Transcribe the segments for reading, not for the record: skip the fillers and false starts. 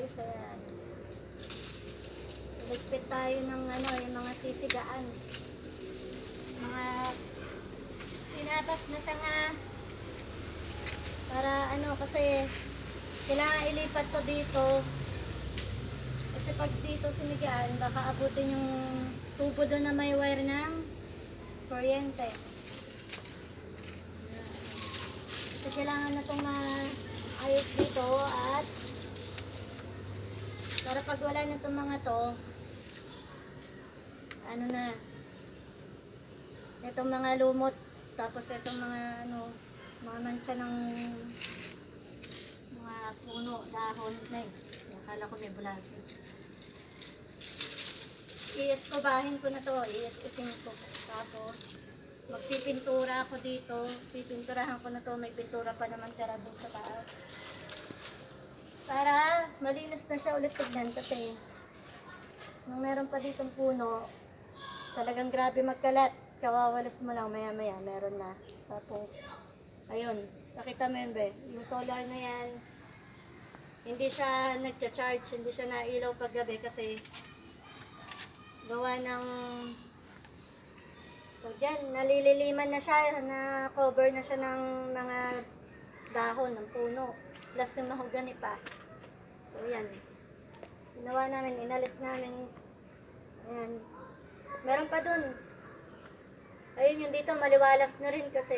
guys, ayan. Ligpit tayo ng ano, yung mga sisigaan. Mga tinabas na sanga. Para ano, kasi kailangan ilipat to dito. Kasi pag dito sinigaan, baka abutin yung tubo doon na may wire ng kuryente. So, kailangan na itong maayos dito at para pag wala na itong mga to, ano na, itong mga lumot, tapos itong mga ano, mga mancha ng mga puno, dahon, akala ko may bulati. Iiskubahin ko na to, iisising ko. Tapos, magpipintura ako dito. Pipinturahan ko na to, may pintura pa naman tira doon sa taas. Para malinis na siya ulit tignan kasi nung meron pa ditong puno, talagang grabe magkalat. Kawawalas mo lang, maya maya, meron na. Tapos, ayun, nakita mo yun ba? Yung solar na yan, hindi siya nagcha-charge, hindi siya nailaw paggabi kasi gawa ng so dyan, nalililiman na siya, na cover na siya ng mga dahon ng puno plus yung mahogany pa. So yan, ginawa namin, inalis namin. Ayan, meron pa dun, ayun yung dito maliwalas na rin kasi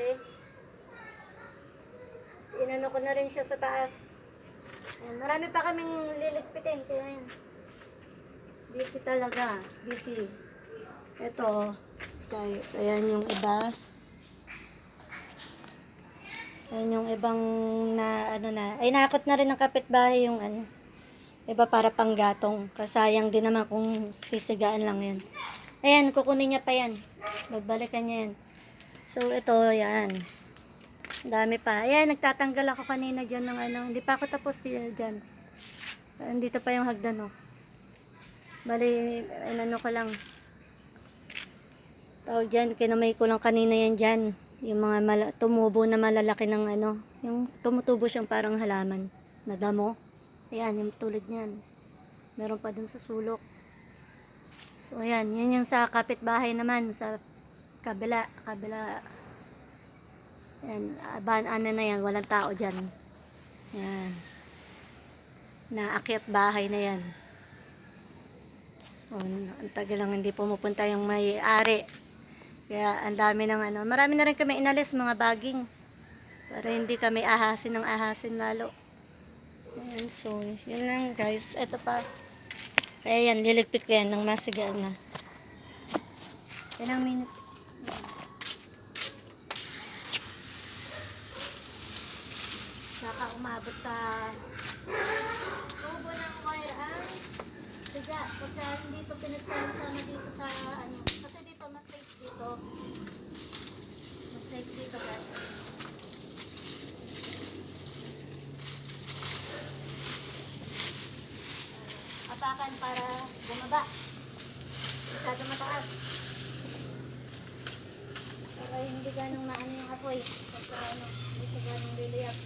inano ko na rin siya sa taas. Ayan, marami pa kaming liligpitin kaya yan, busy talaga, busy. Ito guys, ayan yung iba. Ayan yung ibang na ano na. Ay, nakakot na rin ng kapitbahay yung ano. Iba para panggatong. Kasayang din naman kung sisigaan lang yan. Ayan, kukunin niya pa yan. Magbalikan niya yan. So, ito, yan. Dami pa. Ayan, nagtatanggal ako kanina dyan ng ano. Hindi pa ako tapos dyan. Dito pa yung hagdan, oh. Bali, ano ko lang. Tawag dyan, kinamay ko lang kanina yan dyan. Yung mga tumubo na malalaki ng ano. Yung tumutubo siyang parang halaman. Na damo. Ayan, yung tulad niyan. Meron pa dun sa sulok. So, ayan. Yan yung sa kapitbahay naman. Sa kabila. Ayan, ano na yan. Walang tao dyan. Ayan. Naakyat bahay na yan. So, ang tagal lang hindi pumupunta yung may-ari. Kaya ang dami ng ano. Marami na rin kami inalis mga baging. Para hindi kami ahasin ng ahasin lalo. Ayan, so yun lang guys. Ito pa. Kaya yan, liligpit ko yan ng masigaan na. Ilang minute. Saka umabot sa tubo ng wire ang siga. Pagka hindi ito pinagsama-sama dito sa ano. Kasi dito mas safe dito. Mas safe dito guys. Apakan para bumaba. Masyado mataas. Para hindi ganong maano yung apoy. Pagka ano, hindi ganong liliyap.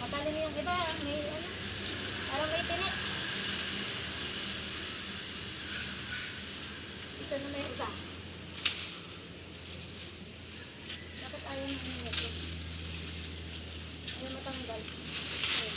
Matalim yung iba, may ano, parang may tinik. Ito na may iba. Bakit ayaw mo ito? Ayaw matanggal. Ayun.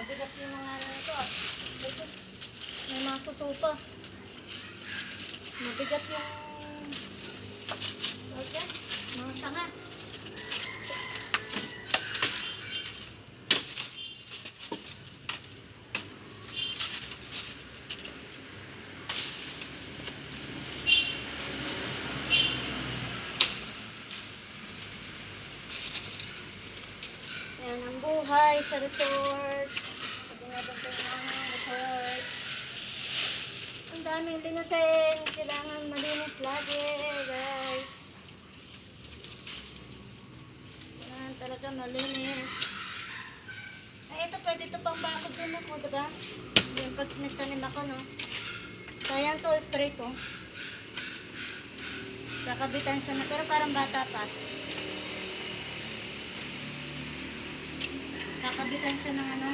Mabigat yung mga ano nito ah. Ito, may mga susupa. Mabigat yung okay, mga sanga. Ayan ang buhay sa resort. Sabi nga ba ng resort. Ang daming linisin. Kailangan malinis lagi, guys. Kailangan talaga malinis. Ay, ito pwede ito pang bakod din ako, diba? Yung pag nagtanim ako, no? Sayang to, straight, oh. Kakabitan siya na, pero parang bata pa. Kakabitan siya ng ano,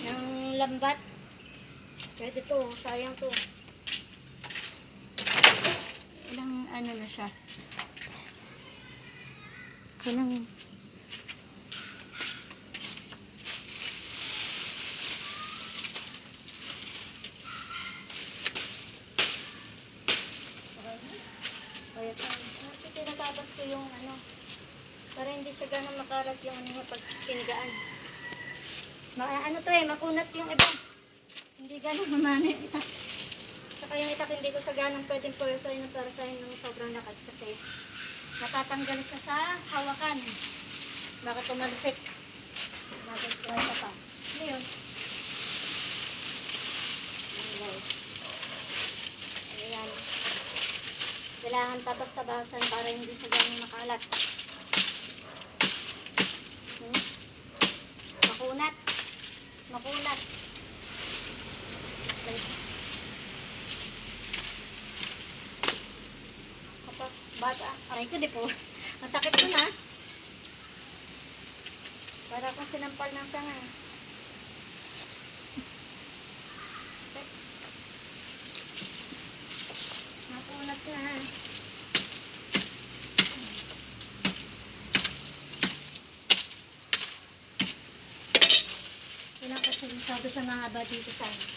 ng lambat. Pwede to, sayang to. Ilang ano na siya. Ilang tinatabas ko yung ano para hindi siya ganun makalat yung ano niya pag sinigaan. Ano to eh, makunat yung iba. Hindi ganun mamana yung itak. Saka yung itak hindi ko siya ganun pwedeng pwersahin ng sobrang lakas kasi natatanggal siya sa hawakan. Baka tumalsik. Bakit try ka pa. Ano yun? Ayan. Kailangan tabas-tabasan para hindi siya ganun makalat. Makunat. Makunat. Kapag bata, aray ko di po. Masakit ko na. Para akong sinampal ng sanga. Makunat na. Wala kasi masyado sa mahaba dito sa akin.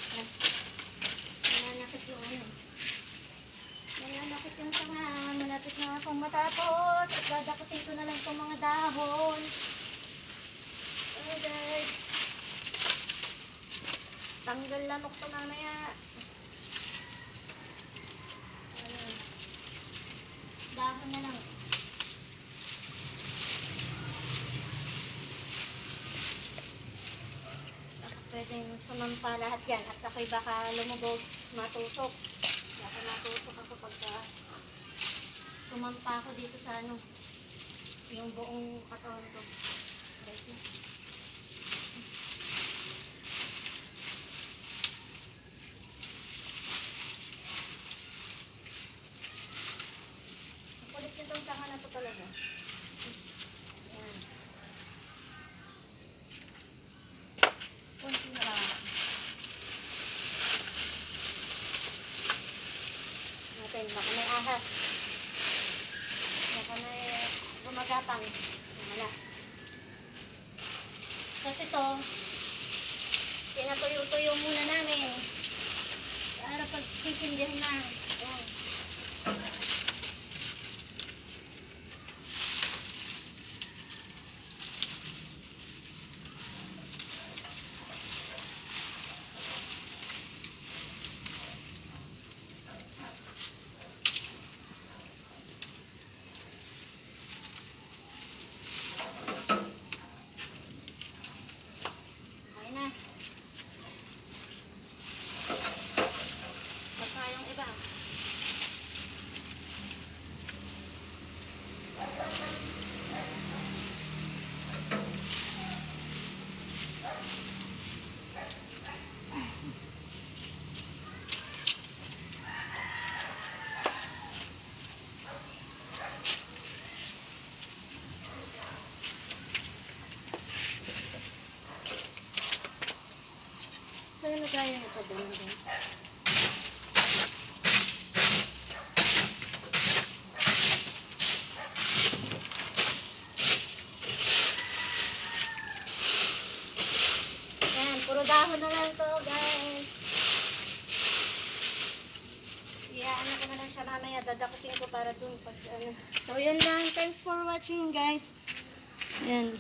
Nananakit yung ano. Nananakit yung sanga. Malapit na akong matapos. At dadakutin ko na lang itong mga dahon. Okay guys. Tanggal lamok to mamaya. Ayan. Dahon na lang. Pwedeng sumampa lahat yan at ako'y baka lumubog, matusok. Baka matusok ako pagka sumampa ako dito sa ano, yung buong katawan ko. Right. Ang kulit nitong sanga na to talaga. Ayan. Kunti na lang. Natin, baka may ahas. Baka may gumagapang. Wala. Kasi to, pinatuyo-tuyo muna namin. Para pag sisindihan na. Ayan. Saan na kaya nito doon? dahon na lang to, guys. Ano ko na lang siya mamaya. Dadakutin ko para dun. So, yun lang. Thanks for watching, guys. Ayan.